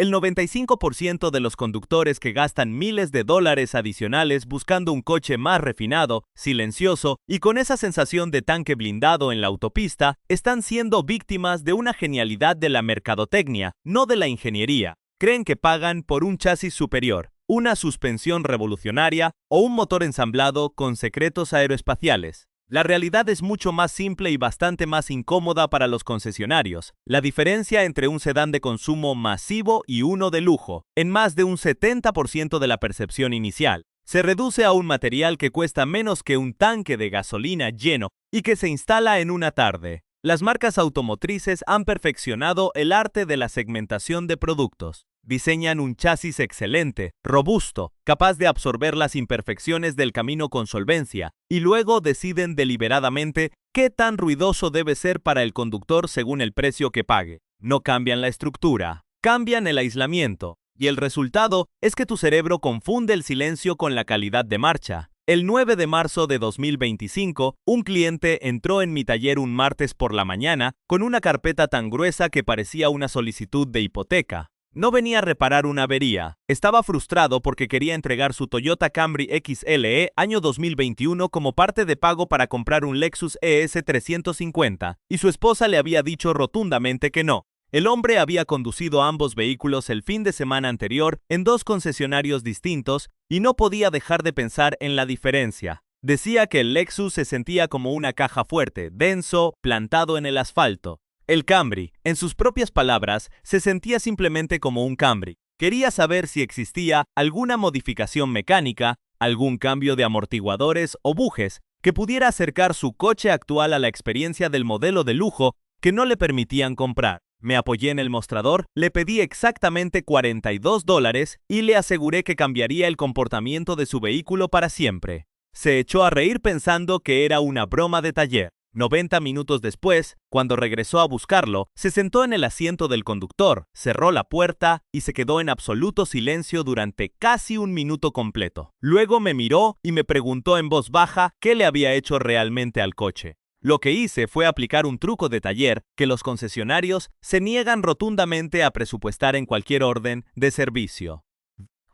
El 95% de los conductores que gastan miles de dólares adicionales buscando un coche más refinado, silencioso y con esa sensación de tanque blindado en la autopista, están siendo víctimas de una genialidad de la mercadotecnia, no de la ingeniería. Creen que pagan por un chasis superior, una suspensión revolucionaria o un motor ensamblado con secretos aeroespaciales. La realidad es mucho más simple y bastante más incómoda para los concesionarios. La diferencia entre un sedán de consumo masivo y uno de lujo, en más de un 70% de la percepción inicial, se reduce a un material que cuesta menos que un tanque de gasolina lleno y que se instala en una tarde. Las marcas automotrices han perfeccionado el arte de la segmentación de productos. Diseñan un chasis excelente, robusto, capaz de absorber las imperfecciones del camino con solvencia, y luego deciden deliberadamente qué tan ruidoso debe ser para el conductor según el precio que pague. No cambian la estructura, cambian el aislamiento, y el resultado es que tu cerebro confunde el silencio con la calidad de marcha. El 9 de marzo de 2025, un cliente entró en mi taller un martes por la mañana con una carpeta tan gruesa que parecía una solicitud de hipoteca. No venía a reparar una avería. Estaba frustrado porque quería entregar su Toyota Camry XLE año 2021 como parte de pago para comprar un Lexus ES 350, y su esposa le había dicho rotundamente que no. El hombre había conducido ambos vehículos el fin de semana anterior en dos concesionarios distintos y no podía dejar de pensar en la diferencia. Decía que el Lexus se sentía como una caja fuerte, denso, plantado en el asfalto. El Camry, en sus propias palabras, se sentía simplemente como un Camry. Quería saber si existía alguna modificación mecánica, algún cambio de amortiguadores o bujes que pudiera acercar su coche actual a la experiencia del modelo de lujo que no le permitían comprar. Me apoyé en el mostrador, le pedí exactamente $42 y le aseguré que cambiaría el comportamiento de su vehículo para siempre. Se echó a reír pensando que era una broma de taller. 90 minutos después, cuando regresó a buscarlo, se sentó en el asiento del conductor, cerró la puerta y se quedó en absoluto silencio durante casi un minuto completo. Luego me miró y me preguntó en voz baja qué le había hecho realmente al coche. Lo que hice fue aplicar un truco de taller que los concesionarios se niegan rotundamente a presupuestar en cualquier orden de servicio.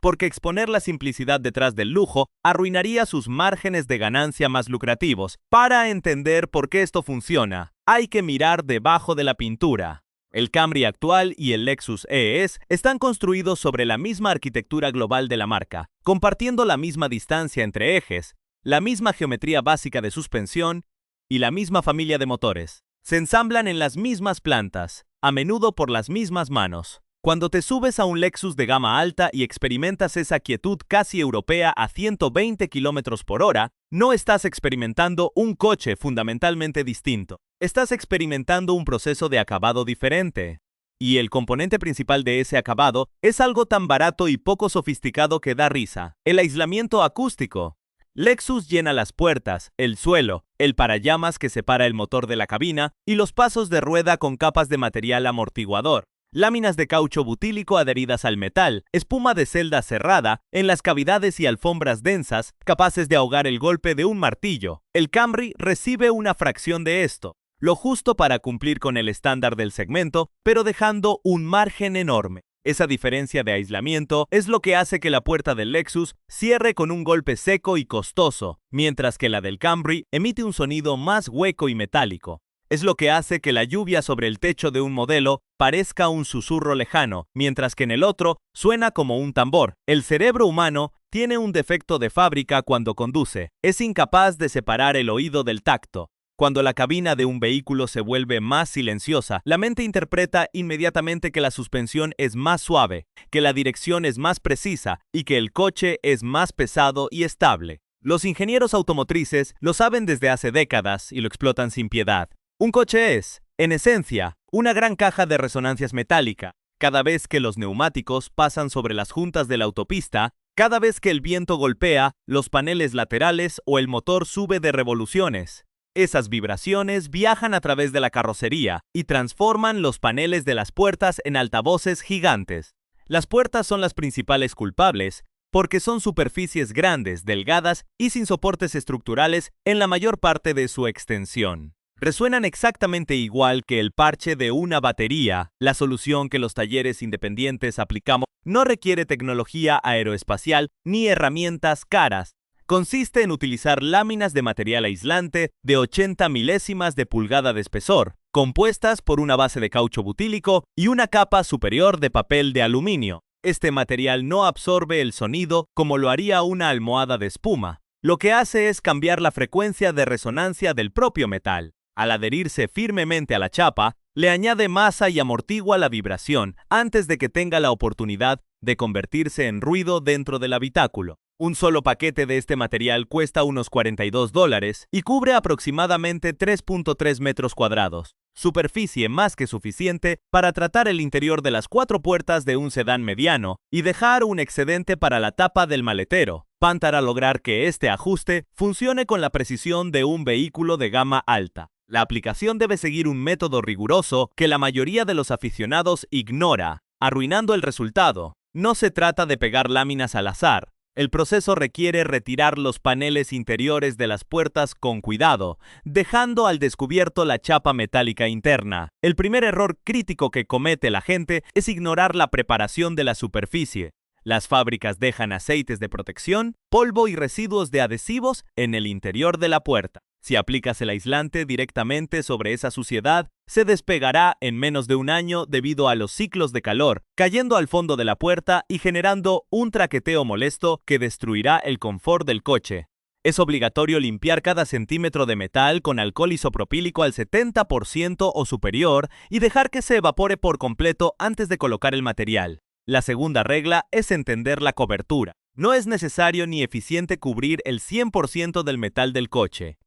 Porque exponer la simplicidad detrás del lujo arruinaría sus márgenes de ganancia más lucrativos. Para entender por qué esto funciona, hay que mirar debajo de la pintura. El Camry actual y el Lexus ES están construidos sobre la misma arquitectura global de la marca, compartiendo la misma distancia entre ejes, la misma geometría básica de suspensión y la misma familia de motores. Se ensamblan en las mismas plantas, a menudo por las mismas manos. Cuando te subes a un Lexus de gama alta y experimentas esa quietud casi europea a 120 km/h, no estás experimentando un coche fundamentalmente distinto. Estás experimentando un proceso de acabado diferente. Y el componente principal de ese acabado es algo tan barato y poco sofisticado que da risa: el aislamiento acústico. Lexus llena las puertas, el suelo, el parallamas que separa el motor de la cabina y los pasos de rueda con capas de material amortiguador. Láminas de caucho butílico adheridas al metal, espuma de celda cerrada en las cavidades y alfombras densas capaces de ahogar el golpe de un martillo. El Camry recibe una fracción de esto, lo justo para cumplir con el estándar del segmento, pero dejando un margen enorme. Esa diferencia de aislamiento es lo que hace que la puerta del Lexus cierre con un golpe seco y costoso, mientras que la del Camry emite un sonido más hueco y metálico. Es lo que hace que la lluvia sobre el techo de un modelo parezca un susurro lejano, mientras que en el otro suena como un tambor. El cerebro humano tiene un defecto de fábrica cuando conduce. Es incapaz de separar el oído del tacto. Cuando la cabina de un vehículo se vuelve más silenciosa, la mente interpreta inmediatamente que la suspensión es más suave, que la dirección es más precisa y que el coche es más pesado y estable. Los ingenieros automotrices lo saben desde hace décadas y lo explotan sin piedad. Un coche es, en esencia, una gran caja de resonancias metálica. Cada vez que los neumáticos pasan sobre las juntas de la autopista, cada vez que el viento golpea los paneles laterales o el motor sube de revoluciones, esas vibraciones viajan a través de la carrocería y transforman los paneles de las puertas en altavoces gigantes. Las puertas son las principales culpables porque son superficies grandes, delgadas y sin soportes estructurales en la mayor parte de su extensión. Resuenan exactamente igual que el parche de una batería. La solución que los talleres independientes aplicamos no requiere tecnología aeroespacial ni herramientas caras. Consiste en utilizar láminas de material aislante de 80 milésimas de pulgada de espesor, compuestas por una base de caucho butílico y una capa superior de papel de aluminio. Este material no absorbe el sonido como lo haría una almohada de espuma. Lo que hace es cambiar la frecuencia de resonancia del propio metal. Al adherirse firmemente a la chapa, le añade masa y amortigua la vibración antes de que tenga la oportunidad de convertirse en ruido dentro del habitáculo. Un solo paquete de este material cuesta unos $42 y cubre aproximadamente 3.3 metros cuadrados, superficie más que suficiente para tratar el interior de las 4 puertas de un sedán mediano y dejar un excedente para la tapa del maletero, para lograr que este ajuste funcione con la precisión de un vehículo de gama alta. La aplicación debe seguir un método riguroso que la mayoría de los aficionados ignora, arruinando el resultado. No se trata de pegar láminas al azar. El proceso requiere retirar los paneles interiores de las puertas con cuidado, dejando al descubierto la chapa metálica interna. El primer error crítico que comete la gente es ignorar la preparación de la superficie. Las fábricas dejan aceites de protección, polvo y residuos de adhesivos en el interior de la puerta. Si aplicas el aislante directamente sobre esa suciedad, se despegará en menos de un año debido a los ciclos de calor, cayendo al fondo de la puerta y generando un traqueteo molesto que destruirá el confort del coche. Es obligatorio limpiar cada centímetro de metal con alcohol isopropílico al 70% o superior y dejar que se evapore por completo antes de colocar el material. La segunda regla es entender la cobertura. No es necesario ni eficiente cubrir el 100% del metal del coche.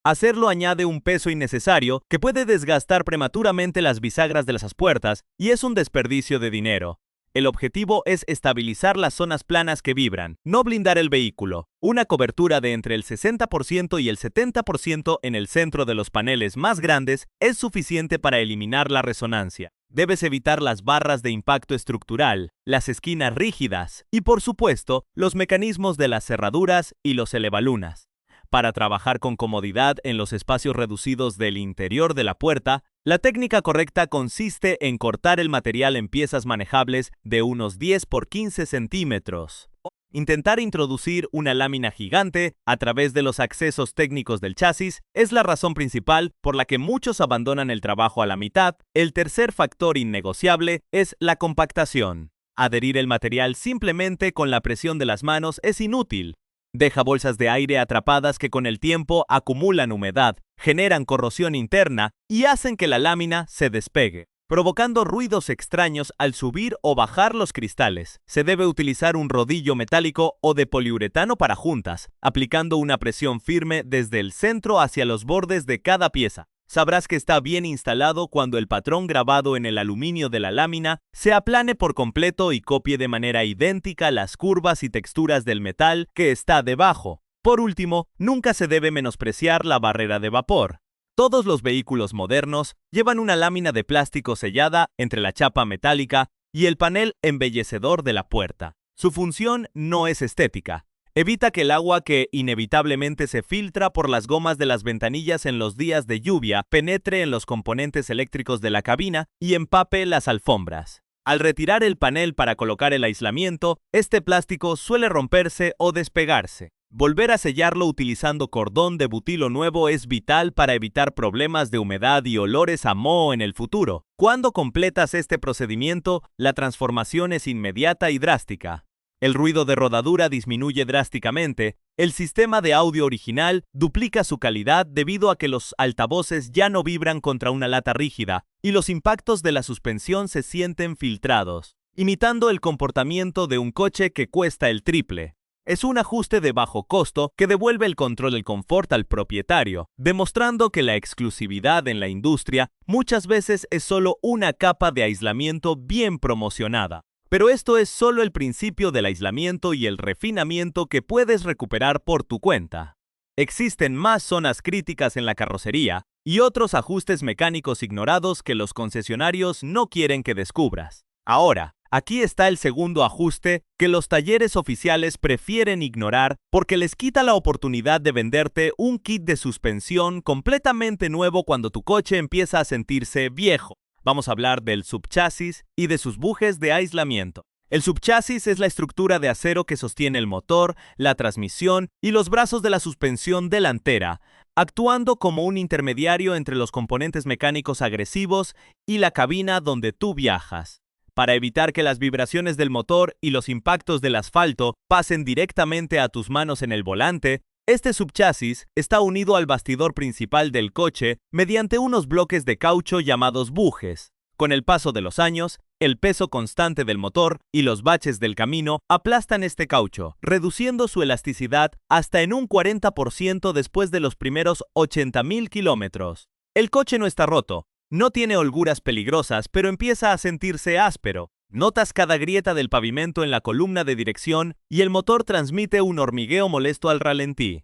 Hacerlo añade un peso innecesario que puede desgastar prematuramente las bisagras de las puertas y es un desperdicio de dinero. El objetivo es estabilizar las zonas planas que vibran, no blindar el vehículo. Una cobertura de entre el 60% y el 70% en el centro de los paneles más grandes es suficiente para eliminar la resonancia. Debes evitar las barras de impacto estructural, las esquinas rígidas y, por supuesto, los mecanismos de las cerraduras y los elevalunas. Para trabajar con comodidad en los espacios reducidos del interior de la puerta, la técnica correcta consiste en cortar el material en piezas manejables de unos 10 por 15 centímetros. Intentar introducir una lámina gigante a través de los accesos técnicos del chasis es la razón principal por la que muchos abandonan el trabajo a la mitad. El tercer factor innegociable es la compactación. Adherir el material simplemente con la presión de las manos es inútil. Deja bolsas de aire atrapadas que con el tiempo acumulan humedad, generan corrosión interna y hacen que la lámina se despegue, provocando ruidos extraños al subir o bajar los cristales. Se debe utilizar un rodillo metálico o de poliuretano para juntas, aplicando una presión firme desde el centro hacia los bordes de cada pieza. Sabrás que está bien instalado cuando el patrón grabado en el aluminio de la lámina se aplane por completo y copie de manera idéntica las curvas y texturas del metal que está debajo. Por último, nunca se debe menospreciar la barrera de vapor. Todos los vehículos modernos llevan una lámina de plástico sellada entre la chapa metálica y el panel embellecedor de la puerta. Su función no es estética. Evita que el agua que inevitablemente se filtra por las gomas de las ventanillas en los días de lluvia penetre en los componentes eléctricos de la cabina y empape las alfombras. Al retirar el panel para colocar el aislamiento, este plástico suele romperse o despegarse. Volver a sellarlo utilizando cordón de butilo nuevo es vital para evitar problemas de humedad y olores a moho en el futuro. Cuando completas este procedimiento, la transformación es inmediata y drástica. El ruido de rodadura disminuye drásticamente, el sistema de audio original duplica su calidad debido a que los altavoces ya no vibran contra una lata rígida y los impactos de la suspensión se sienten filtrados, imitando el comportamiento de un coche que cuesta el triple. Es un ajuste de bajo costo que devuelve el control del confort al propietario, demostrando que la exclusividad en la industria muchas veces es solo una capa de aislamiento bien promocionada. Pero esto es solo el principio del aislamiento y el refinamiento que puedes recuperar por tu cuenta. Existen más zonas críticas en la carrocería y otros ajustes mecánicos ignorados que los concesionarios no quieren que descubras. Ahora, Aquí está el segundo ajuste que los talleres oficiales prefieren ignorar porque les quita la oportunidad de venderte un kit de suspensión completamente nuevo cuando tu coche empieza a sentirse viejo. Vamos a hablar del subchasis y de sus bujes de aislamiento. El subchasis es la estructura de acero que sostiene el motor, la transmisión y los brazos de la suspensión delantera, actuando como un intermediario entre los componentes mecánicos agresivos y la cabina donde tú viajas. Para evitar que las vibraciones del motor y los impactos del asfalto pasen directamente a tus manos en el volante, este subchasis está unido al bastidor principal del coche mediante unos bloques de caucho llamados bujes. Con el paso de los años, el peso constante del motor y los baches del camino aplastan este caucho, reduciendo su elasticidad hasta en un 40% después de los primeros 80.000 kilómetros. El coche no está roto, no tiene holguras peligrosas, pero empieza a sentirse áspero. Notas cada grieta del pavimento en la columna de dirección y el motor transmite un hormigueo molesto al ralentí.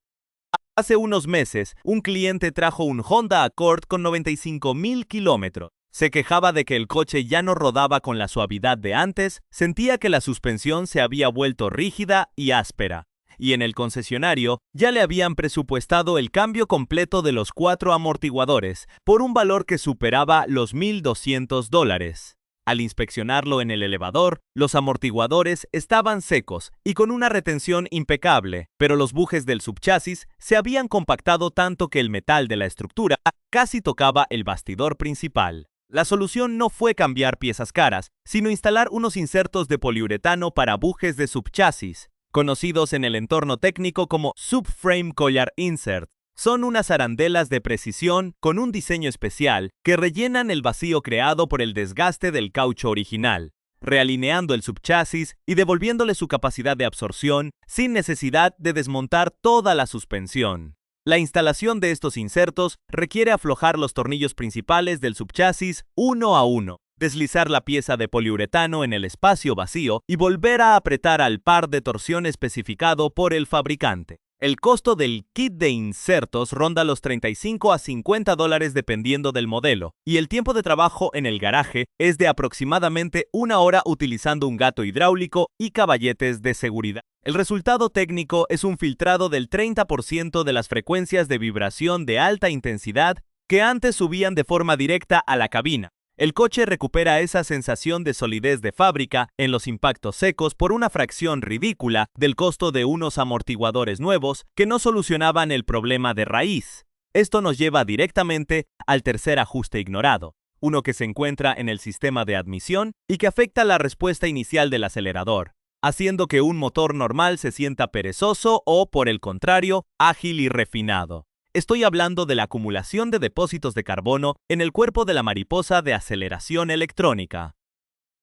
Hace unos meses, un cliente trajo un Honda Accord con 95.000 kilómetros. Se quejaba de que el coche ya no rodaba con la suavidad de antes, sentía que la suspensión se había vuelto rígida y áspera. Y en el concesionario ya le habían presupuestado el cambio completo de los 4 amortiguadores por un valor que superaba los $1,200. Al inspeccionarlo en el elevador, los amortiguadores estaban secos y con una retención impecable, pero los bujes del subchasis se habían compactado tanto que el metal de la estructura casi tocaba el bastidor principal. La solución no fue cambiar piezas caras, sino instalar unos insertos de poliuretano para bujes de subchasis, conocidos en el entorno técnico como Subframe Collar Insert. Son unas arandelas de precisión con un diseño especial que rellenan el vacío creado por el desgaste del caucho original, realineando el subchasis y devolviéndole su capacidad de absorción sin necesidad de desmontar toda la suspensión. La instalación de estos insertos requiere aflojar los tornillos principales del subchasis uno a uno, deslizar la pieza de poliuretano en el espacio vacío y volver a apretar al par de torsión especificado por el fabricante. El costo del kit de insertos ronda los $35 a $50 dependiendo del modelo, y el tiempo de trabajo en el garaje es de aproximadamente 1 hora utilizando un gato hidráulico y caballetes de seguridad. El resultado técnico es un filtrado del 30% de las frecuencias de vibración de alta intensidad que antes subían de forma directa a la cabina. El coche recupera esa sensación de solidez de fábrica en los impactos secos por una fracción ridícula del costo de unos amortiguadores nuevos que no solucionaban el problema de raíz. Esto nos lleva directamente al tercer ajuste ignorado, uno que se encuentra en el sistema de admisión y que afecta la respuesta inicial del acelerador, haciendo que un motor normal se sienta perezoso o, por el contrario, ágil y refinado. Estoy hablando de la acumulación de depósitos de carbono en el cuerpo de la mariposa de aceleración electrónica.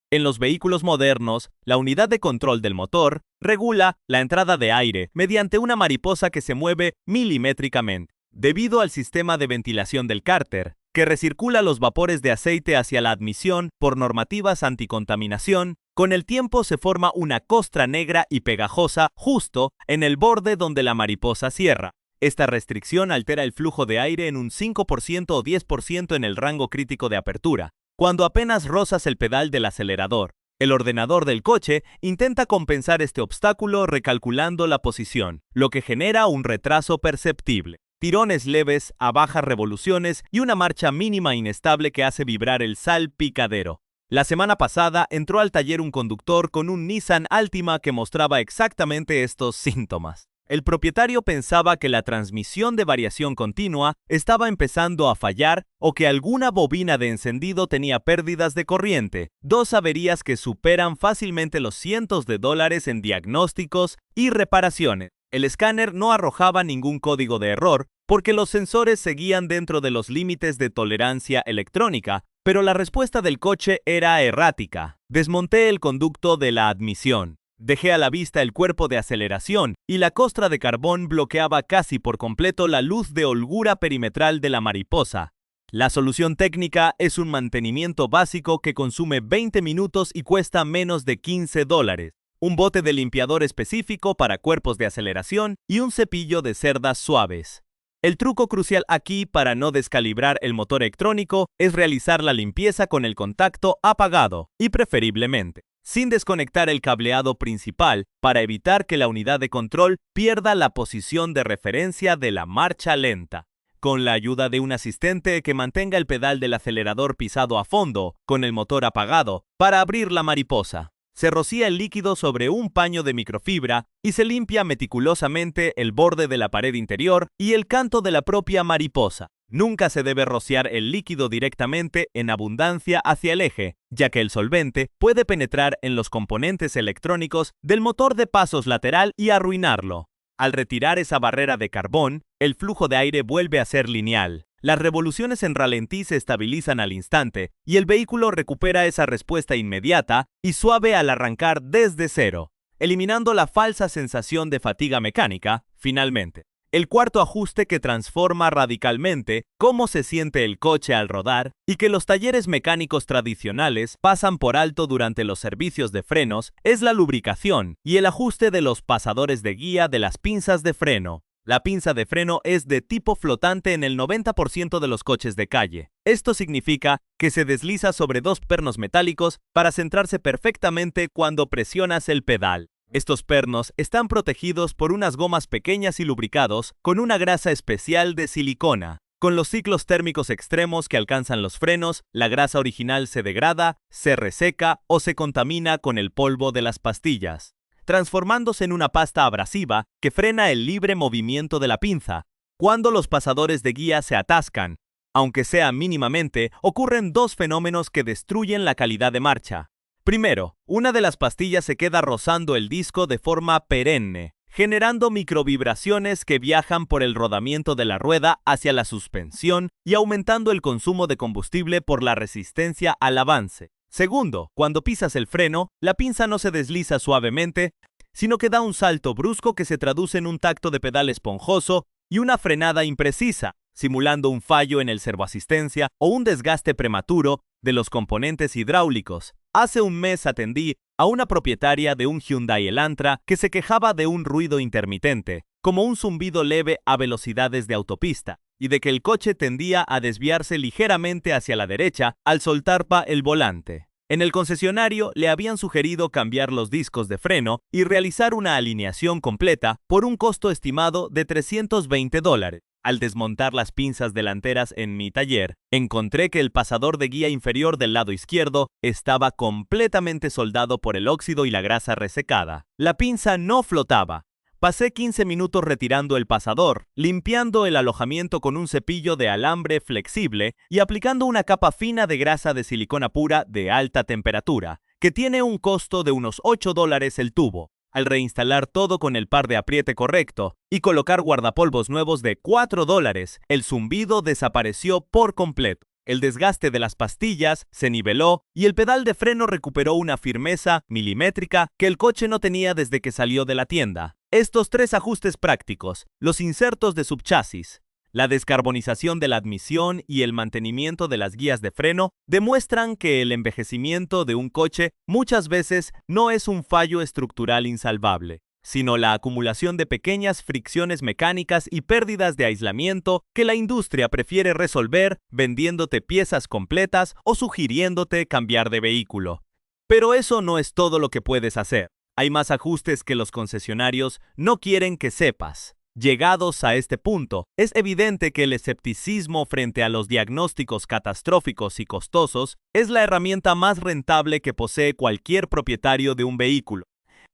En los vehículos modernos, la unidad de control del motor regula la entrada de aire mediante una mariposa que se mueve milimétricamente, debido al sistema de ventilación del cárter, que recircula los vapores de aceite hacia la admisión por normativas anticontaminación. Con el tiempo se forma una costra negra y pegajosa justo en el borde donde la mariposa cierra. Esta restricción altera el flujo de aire en un 5% o 10% en el rango crítico de apertura, cuando apenas rozas el pedal del acelerador. El ordenador del coche intenta compensar este obstáculo recalculando la posición, lo que genera un retraso perceptible, tirones leves a bajas revoluciones y una marcha mínima inestable que hace vibrar el salpicadero. La semana pasada entró al taller un conductor con un Nissan Altima que mostraba exactamente estos síntomas. El propietario pensaba que la transmisión de variación continua estaba empezando a fallar o que alguna bobina de encendido tenía pérdidas de corriente, dos averías que superan fácilmente los cientos de dólares en diagnósticos y reparaciones. El escáner no arrojaba ningún código de error porque los sensores seguían dentro de los límites de tolerancia electrónica, pero la respuesta del coche era errática. Desmonté el conducto de la admisión. Dejé a la vista el cuerpo de aceleración y la costra de carbón bloqueaba casi por completo la luz de holgura perimetral de la mariposa. La solución técnica es un mantenimiento básico que consume 20 minutos y cuesta menos de $15. Un bote de limpiador específico para cuerpos de aceleración y un cepillo de cerdas suaves. El truco crucial aquí para no descalibrar el motor electrónico es realizar la limpieza con el contacto apagado y preferiblemente sin desconectar el cableado principal para evitar que la unidad de control pierda la posición de referencia de la marcha lenta. Con la ayuda de un asistente que mantenga el pedal del acelerador pisado a fondo, con el motor apagado, para abrir la mariposa. Se rocía el líquido sobre un paño de microfibra y se limpia meticulosamente el borde de la pared interior y el canto de la propia mariposa. Nunca se debe rociar el líquido directamente en abundancia hacia el eje, ya que el solvente puede penetrar en los componentes electrónicos del motor de pasos lateral y arruinarlo. Al retirar esa barrera de carbón, el flujo de aire vuelve a ser lineal. Las revoluciones en ralentí se estabilizan al instante y el vehículo recupera esa respuesta inmediata y suave al arrancar desde cero, eliminando la falsa sensación de fatiga mecánica, finalmente. El cuarto ajuste que transforma radicalmente cómo se siente el coche al rodar y que los talleres mecánicos tradicionales pasan por alto durante los servicios de frenos es la lubricación y el ajuste de los pasadores de guía de las pinzas de freno. La pinza de freno es de tipo flotante en el 90% de los coches de calle. Esto significa que se desliza sobre dos pernos metálicos para centrarse perfectamente cuando presionas el pedal. Estos pernos están protegidos por unas gomas pequeñas y lubricados con una grasa especial de silicona. Con los ciclos térmicos extremos que alcanzan los frenos, la grasa original se degrada, se reseca o se contamina con el polvo de las pastillas, transformándose en una pasta abrasiva que frena el libre movimiento de la pinza. Cuando los pasadores de guía se atascan, aunque sea mínimamente, ocurren dos fenómenos que destruyen la calidad de marcha. Primero, una de las pastillas se queda rozando el disco de forma perenne, generando microvibraciones que viajan por el rodamiento de la rueda hacia la suspensión y aumentando el consumo de combustible por la resistencia al avance. Segundo, cuando pisas el freno, la pinza no se desliza suavemente, sino que da un salto brusco que se traduce en un tacto de pedal esponjoso y una frenada imprecisa, simulando un fallo en el servoasistencia o un desgaste prematuro de los componentes hidráulicos. Hace un mes atendí a una propietaria de un Hyundai Elantra que se quejaba de un ruido intermitente, como un zumbido leve a velocidades de autopista, y de que el coche tendía a desviarse ligeramente hacia la derecha al soltar el volante. En el concesionario le habían sugerido cambiar los discos de freno y realizar una alineación completa por un costo estimado de $320. Al desmontar las pinzas delanteras en mi taller, encontré que el pasador de guía inferior del lado izquierdo estaba completamente soldado por el óxido y la grasa resecada. La pinza no flotaba. Pasé 15 minutos retirando el pasador, limpiando el alojamiento con un cepillo de alambre flexible y aplicando una capa fina de grasa de silicona pura de alta temperatura, que tiene un costo de unos $8 el tubo. Al reinstalar todo con el par de apriete correcto y colocar guardapolvos nuevos de $4, el zumbido desapareció por completo. El desgaste de las pastillas se niveló y el pedal de freno recuperó una firmeza milimétrica que el coche no tenía desde que salió de la tienda. Estos tres ajustes prácticos, los insertos de subchasis, la descarbonización de la admisión y el mantenimiento de las guías de freno demuestran que el envejecimiento de un coche muchas veces no es un fallo estructural insalvable, sino la acumulación de pequeñas fricciones mecánicas y pérdidas de aislamiento que la industria prefiere resolver vendiéndote piezas completas o sugiriéndote cambiar de vehículo. Pero eso no es todo lo que puedes hacer. Hay más ajustes que los concesionarios no quieren que sepas. Llegados a este punto, es evidente que el escepticismo frente a los diagnósticos catastróficos y costosos es la herramienta más rentable que posee cualquier propietario de un vehículo.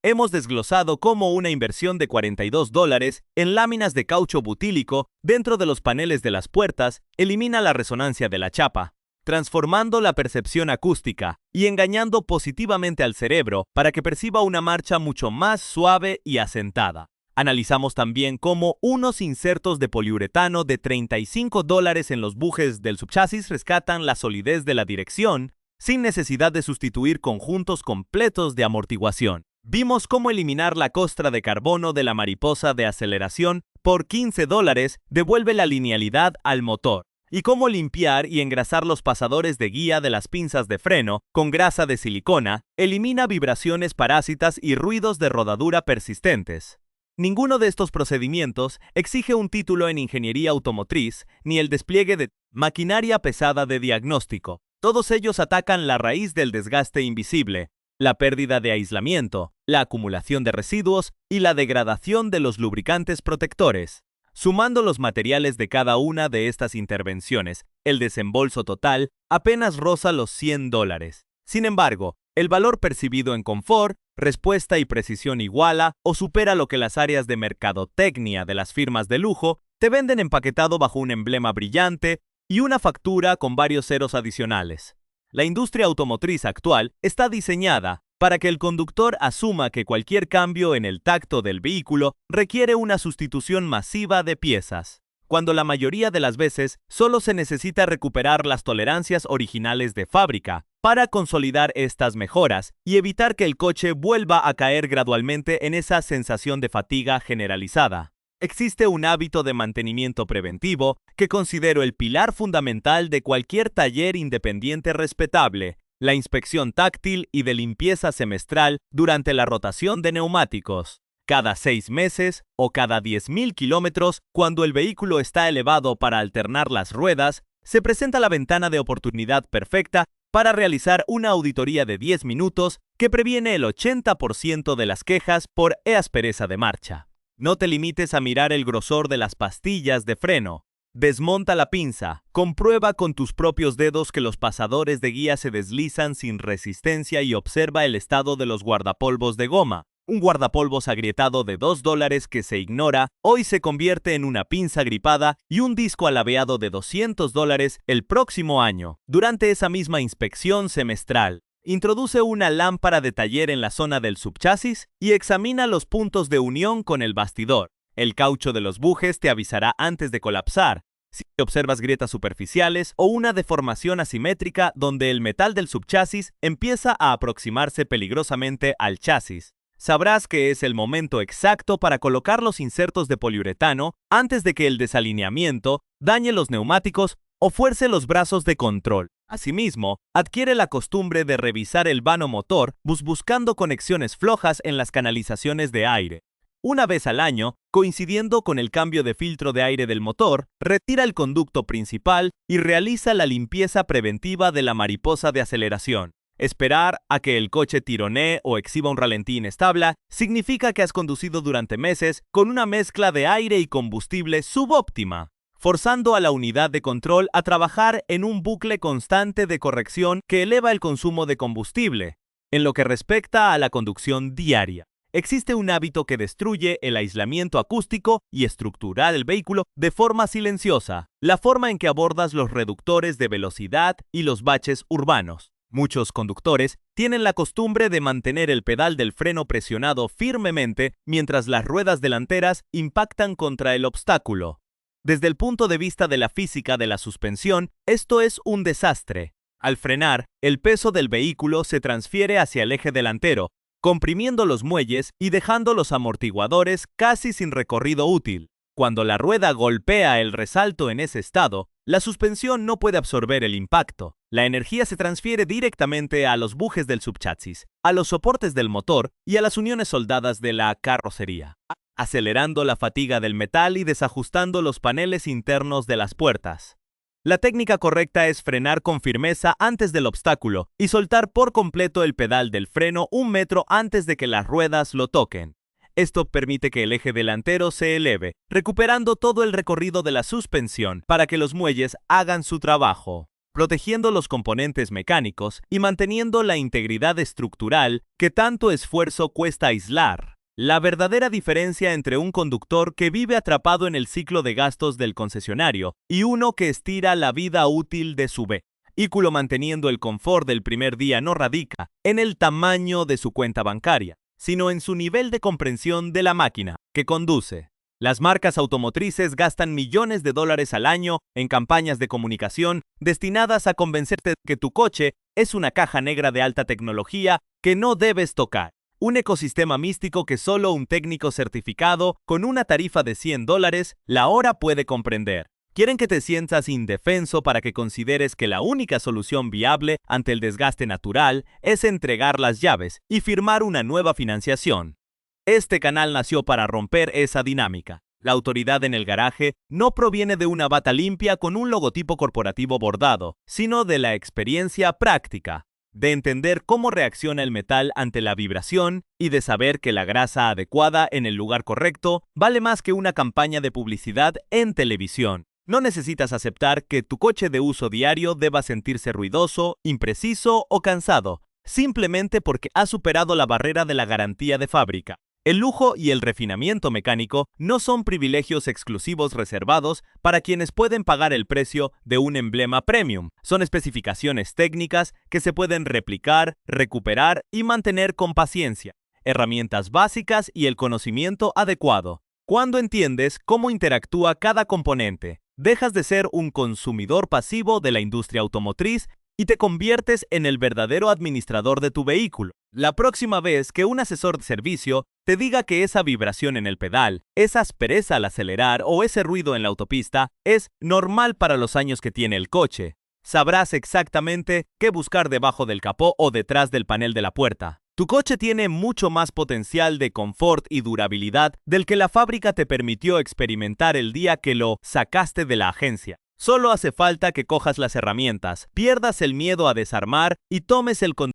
Hemos desglosado cómo una inversión de $42 en láminas de caucho butílico dentro de los paneles de las puertas elimina la resonancia de la chapa, transformando la percepción acústica y engañando positivamente al cerebro para que perciba una marcha mucho más suave y asentada. Analizamos también cómo unos insertos de poliuretano de $35 en los bujes del subchasis rescatan la solidez de la dirección sin necesidad de sustituir conjuntos completos de amortiguación. Vimos cómo eliminar la costra de carbono de la mariposa de aceleración por $15 devuelve la linealidad al motor, y cómo limpiar y engrasar los pasadores de guía de las pinzas de freno con grasa de silicona elimina vibraciones parásitas y ruidos de rodadura persistentes. Ninguno de estos procedimientos exige un título en ingeniería automotriz ni el despliegue de maquinaria pesada de diagnóstico. Todos ellos atacan la raíz del desgaste invisible, la pérdida de aislamiento, la acumulación de residuos y la degradación de los lubricantes protectores. Sumando los materiales de cada una de estas intervenciones, el desembolso total apenas roza los $100. Sin embargo, el valor percibido en confort, respuesta y precisión iguala o supera lo que las áreas de mercadotecnia de las firmas de lujo te venden empaquetado bajo un emblema brillante y una factura con varios ceros adicionales. La industria automotriz actual está diseñada para que el conductor asuma que cualquier cambio en el tacto del vehículo requiere una sustitución masiva de piezas, cuando la mayoría de las veces solo se necesita recuperar las tolerancias originales de fábrica para consolidar estas mejoras y evitar que el coche vuelva a caer gradualmente en esa sensación de fatiga generalizada. Existe un hábito de mantenimiento preventivo que considero el pilar fundamental de cualquier taller independiente respetable: la inspección táctil y de limpieza semestral durante la rotación de neumáticos. Cada 6 meses o cada 10.000 kilómetros, cuando el vehículo está elevado para alternar las ruedas, se presenta la ventana de oportunidad perfecta para realizar una auditoría de 10 minutos que previene el 80% de las quejas por aspereza de marcha. No te limites a mirar el grosor de las pastillas de freno. Desmonta la pinza, comprueba con tus propios dedos que los pasadores de guía se deslizan sin resistencia y observa el estado de los guardapolvos de goma. Un guardapolvos agrietado de $2 que se ignora hoy se convierte en una pinza gripada y un disco alabeado de $200 el próximo año. Durante esa misma inspección semestral, introduce una lámpara de taller en la zona del subchasis y examina los puntos de unión con el bastidor. El caucho de los bujes te avisará antes de colapsar si observas grietas superficiales o una deformación asimétrica donde el metal del subchasis empieza a aproximarse peligrosamente al chasis. Sabrás que es el momento exacto para colocar los insertos de poliuretano antes de que el desalineamiento dañe los neumáticos o fuerce los brazos de control. Asimismo, adquiere la costumbre de revisar el vano motor buscando conexiones flojas en las canalizaciones de aire. Una vez al año, coincidiendo con el cambio de filtro de aire del motor, retira el conducto principal y realiza la limpieza preventiva de la mariposa de aceleración. Esperar a que el coche tironee o exhiba un ralentí inestable significa que has conducido durante meses con una mezcla de aire y combustible subóptima, forzando a la unidad de control a trabajar en un bucle constante de corrección que eleva el consumo de combustible. En lo que respecta a la conducción diaria, existe un hábito que destruye el aislamiento acústico y estructural del vehículo de forma silenciosa: la forma en que abordas los reductores de velocidad y los baches urbanos. Muchos conductores tienen la costumbre de mantener el pedal del freno presionado firmemente mientras las ruedas delanteras impactan contra el obstáculo. Desde el punto de vista de la física de la suspensión, esto es un desastre. Al frenar, el peso del vehículo se transfiere hacia el eje delantero, comprimiendo los muelles y dejando los amortiguadores casi sin recorrido útil. Cuando la rueda golpea el resalto en ese estado, la suspensión no puede absorber el impacto. La energía se transfiere directamente a los bujes del subchasis, a los soportes del motor y a las uniones soldadas de la carrocería, acelerando la fatiga del metal y desajustando los paneles internos de las puertas. La técnica correcta es frenar con firmeza antes del obstáculo y soltar por completo el pedal del freno 1 metro antes de que las ruedas lo toquen. Esto permite que el eje delantero se eleve, recuperando todo el recorrido de la suspensión para que los muelles hagan su trabajo, protegiendo los componentes mecánicos y manteniendo la integridad estructural que tanto esfuerzo cuesta aislar. La verdadera diferencia entre un conductor que vive atrapado en el ciclo de gastos del concesionario y uno que estira la vida útil de su vehículo manteniendo el confort del primer día no radica en el tamaño de su cuenta bancaria, sino en su nivel de comprensión de la máquina que conduce. Las marcas automotrices gastan millones de dólares al año en campañas de comunicación destinadas a convencerte de que tu coche es una caja negra de alta tecnología que no debes tocar. Un ecosistema místico que solo un técnico certificado con una tarifa de $100 la hora puede comprender. Quieren que te sientas indefenso para que consideres que la única solución viable ante el desgaste natural es entregar las llaves y firmar una nueva financiación. Este canal nació para romper esa dinámica. La autoridad en el garaje no proviene de una bata limpia con un logotipo corporativo bordado, sino de la experiencia práctica. de entender cómo reacciona el metal ante la vibración y de saber que la grasa adecuada en el lugar correcto vale más que una campaña de publicidad en televisión. No necesitas aceptar que tu coche de uso diario deba sentirse ruidoso, impreciso o cansado, simplemente porque ha superado la barrera de la garantía de fábrica. El lujo y el refinamiento mecánico no son privilegios exclusivos reservados para quienes pueden pagar el precio de un emblema premium. Son especificaciones técnicas que se pueden replicar, recuperar y mantener con paciencia. Herramientas básicas y el conocimiento adecuado. Cuando entiendes cómo interactúa cada componente, dejas de ser un consumidor pasivo de la industria automotriz y te conviertes en el verdadero administrador de tu vehículo. La próxima vez que un asesor de servicio te diga que esa vibración en el pedal, esa aspereza al acelerar o ese ruido en la autopista es normal para los años que tiene el coche, sabrás exactamente qué buscar debajo del capó o detrás del panel de la puerta. Tu coche tiene mucho más potencial de confort y durabilidad del que la fábrica te permitió experimentar el día que lo sacaste de la agencia. Solo hace falta que cojas las herramientas, pierdas el miedo a desarmar y tomes el control